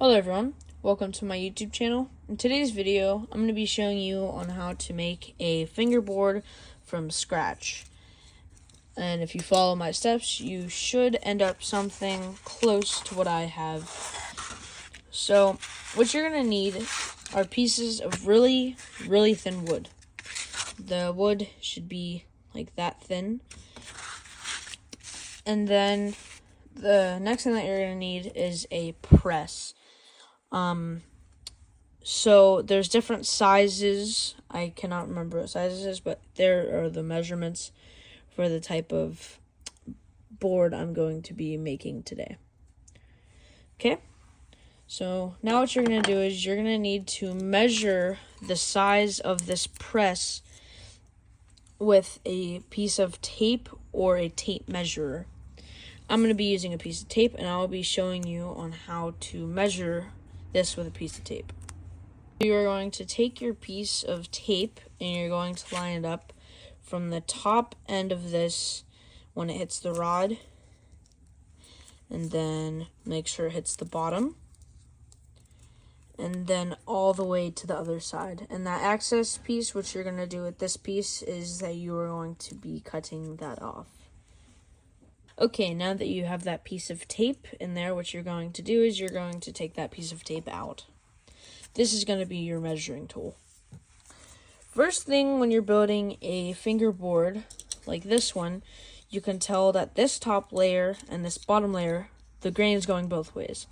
Hello everyone, welcome to my YouTube channel. In today's video, I'm going to be showing you on how to make a fingerboard from scratch. And if you follow my steps, you should end up something close to what I have. So, what you're going to need are pieces of really thin wood. The wood should be like that thin. And then the next thing that you're going to need is a press. So there's different sizes. I cannot remember what sizes it is, but there are the measurements for the type of board I'm going to be making today. Okay, so now what you're going to do is you're going to need to measure the size of this press with a piece of tape or a tape measurer. I'm going to be using a piece of tape, and I'll be showing you on how to measure this with a piece of tape. You are going to take your piece of tape and you're going to line it up from the top end of this when it hits the rod, and then make sure it hits the bottom, and then all the way to the other side. And that access piece, what you're going to do with this piece is that you are going to be cutting that off. Okay, now that you have that piece of tape in there, what you're going to do is you're going to take that piece of tape out. This is going to be your measuring tool. First thing, when you're building a fingerboard like this one, you can tell that this top layer and this bottom layer, the grain is going both ways.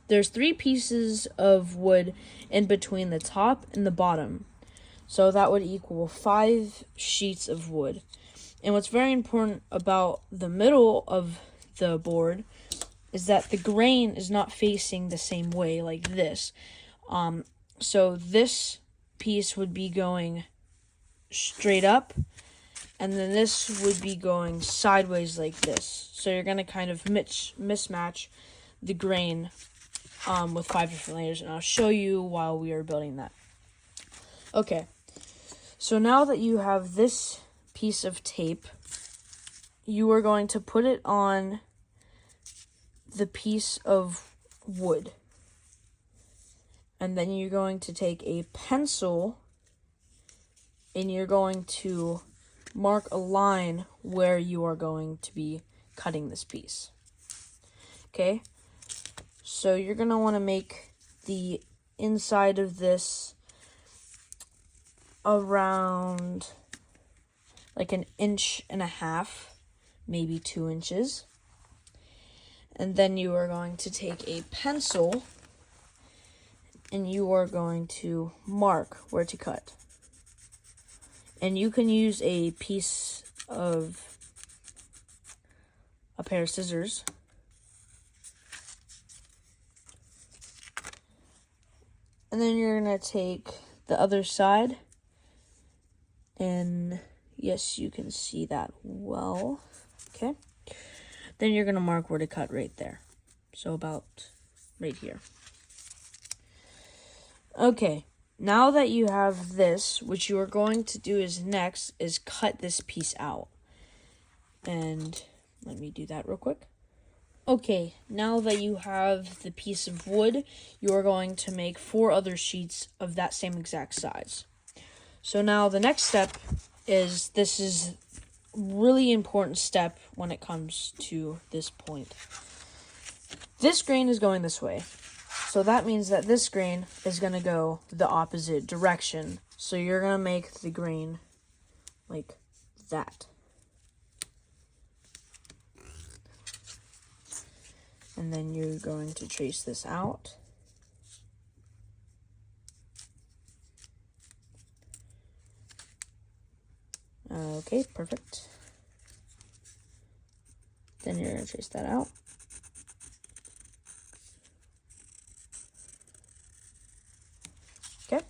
There's 3 pieces of wood in between the top and the bottom, so that would equal 5 sheets of wood. And what's very important about the middle of the board is that the grain is not facing the same way like this. So this piece would be going straight up, and then this would be going sideways like this. So you're going to kind of mismatch the grain with 5 different layers, and I'll show you while we are building that. Okay, so now that you have this piece of tape, you are going to put it on the piece of wood. And then you're going to take a pencil and you're going to mark a line where you are going to be cutting this piece. Okay? So you're going to want to make the inside of this around like 1.5 inches, maybe 2 inches. And then you are going to take a pencil and you are going to mark where to cut. And you can use a pair of scissors. And then you're going to take the other side. And yes, you can see that well. Okay. Then you're going to mark where to cut right there. So about right here. Okay, now that you have this, what you are going to do next is cut this piece out. And let me do that real quick. Okay, now that you have the piece of wood, you are going to make 4 other sheets of that same exact size. So now the next step is, this is a really important step when it comes to this point. This grain is going this way. So that means that this grain is going to go the opposite direction. So you're going to make the grain like that. And then you're going to trace this out. Okay, perfect. Then you're going to trace that out. Okay.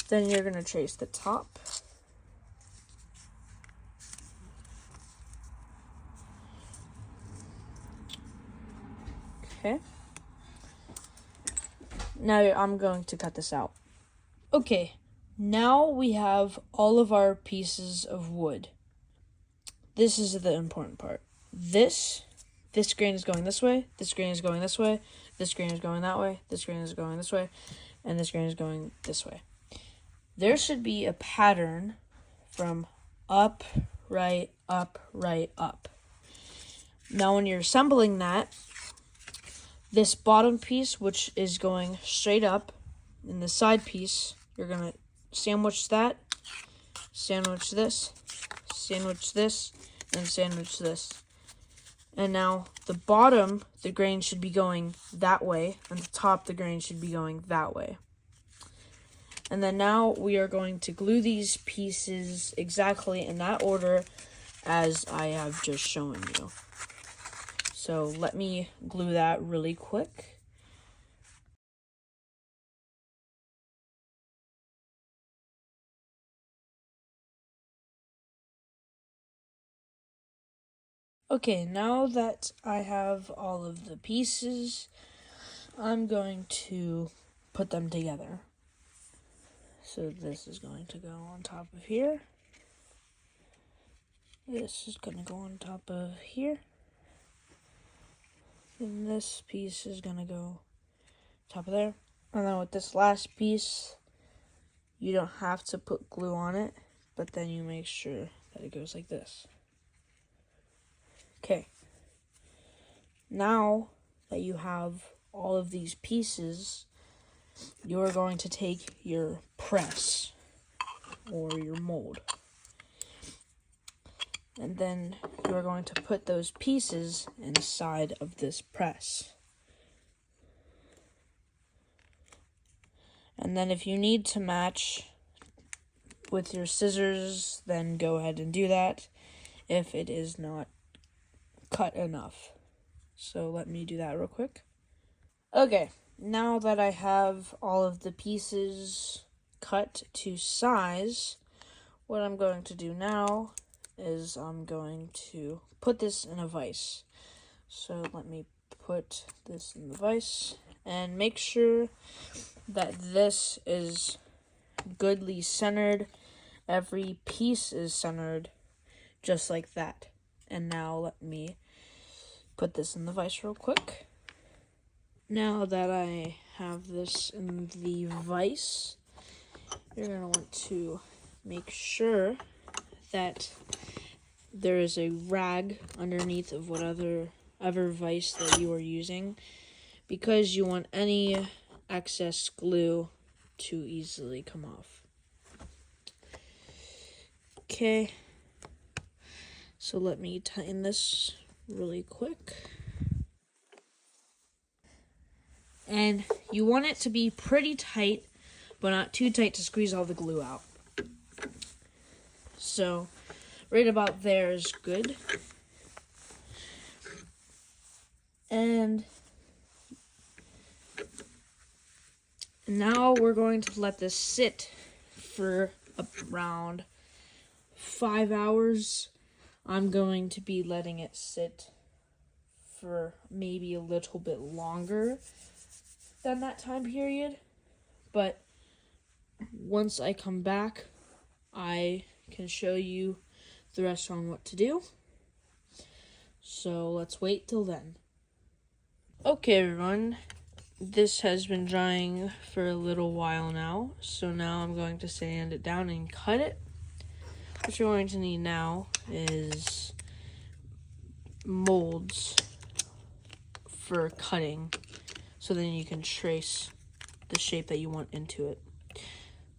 Then you're going to trace the top. Okay. Now I'm going to cut this out. Okay. Now we have all of our pieces of wood. This is the important part. This grain is going this way, this grain is going this way, This grain is going that way, this grain is going this way, and this grain is going this way. There should be a pattern from up, right, up, right, up. Now when you're assembling that, this bottom piece, which is going straight up, and the side piece, you're going to sandwich that, sandwich this, and sandwich this. And now the bottom, the grain should be going that way, and the top, the grain should be going that way. And then now we are going to glue these pieces exactly in that order as I have just shown you. So let me glue that really quick. Okay, now that I have all of the pieces, I'm going to put them together. So this is going to go on top of here. This is going to go on top of here. Then this piece is going to go top of there. And then with this last piece, you don't have to put glue on it, but then you make sure that it goes like this. Okay. Now that you have all of these pieces, you're going to take your press or your mold. And then you're going to put those pieces inside of this press. And then if you need to match with your scissors, then go ahead and do that if it is not cut enough. So let me do that real quick. Okay, now that I have all of the pieces cut to size, what I'm going to do now is I'm going to put this in a vise. So let me put this in the vise and make sure that this is goodly centered. Every piece is centered just like that. And now let me put this in the vise real quick. Now that I have this in the vise, you're going to want to make sure that there is a rag underneath of whatever vise that you are using, because you want any excess glue to easily come off. Okay, so let me tighten this really quick. And you want it to be pretty tight, but not too tight to squeeze all the glue out. So, right about there is good. And now we're going to let this sit for around 5 hours. I'm going to be letting it sit for maybe a little bit longer than that time period. But once I come back, I can show you the rest on what to do. So let's wait till then. Okay, everyone. This has been drying for a little while now. So now I'm going to sand it down and cut it. What you're going to need now is molds for cutting, so then you can trace the shape that you want into it.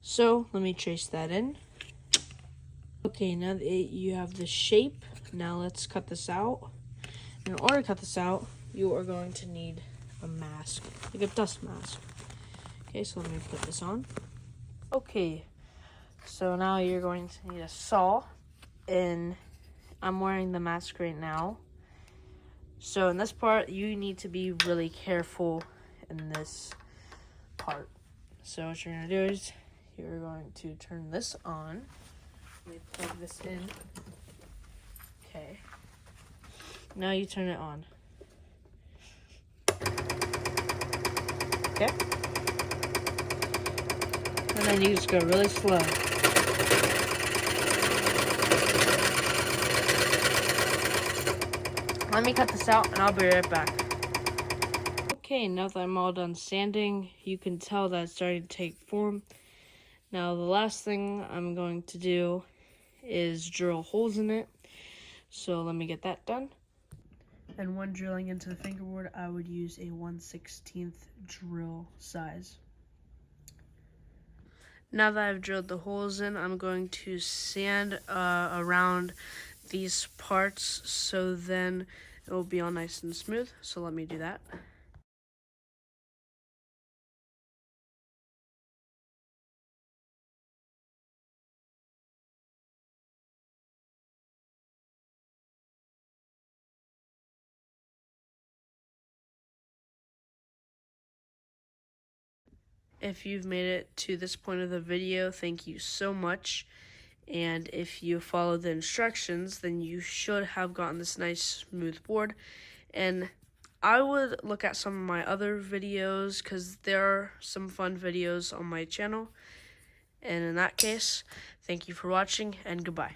So let me trace that in. Okay, now that you have the shape, now let's cut this out. In order to cut this out, you are going to need a mask, like a dust mask. Okay, so let me put this on. Okay, so now you're going to need a saw, and I'm wearing the mask right now. So in this part, you need to be really careful in this part. So what you're going to do is you're going to turn this on. Let me plug this in. Okay. Now you turn it on. Okay. And then you just go really slow. Let me cut this out and I'll be right back. Okay, now that I'm all done sanding, you can tell that it's starting to take form. Now the last thing I'm going to do is drill holes in it. So let me get that done. And when drilling into the fingerboard, I would use a 1/16 drill size. Now that I've drilled the holes in, I'm going to sand around these parts so then it will be all nice and smooth. So let me do that. If you've made it to this point of the video, thank you so much. And if you follow the instructions, then you should have gotten this nice smooth board. And I would look at some of my other videos because there are some fun videos on my channel. And in that case, thank you for watching and goodbye.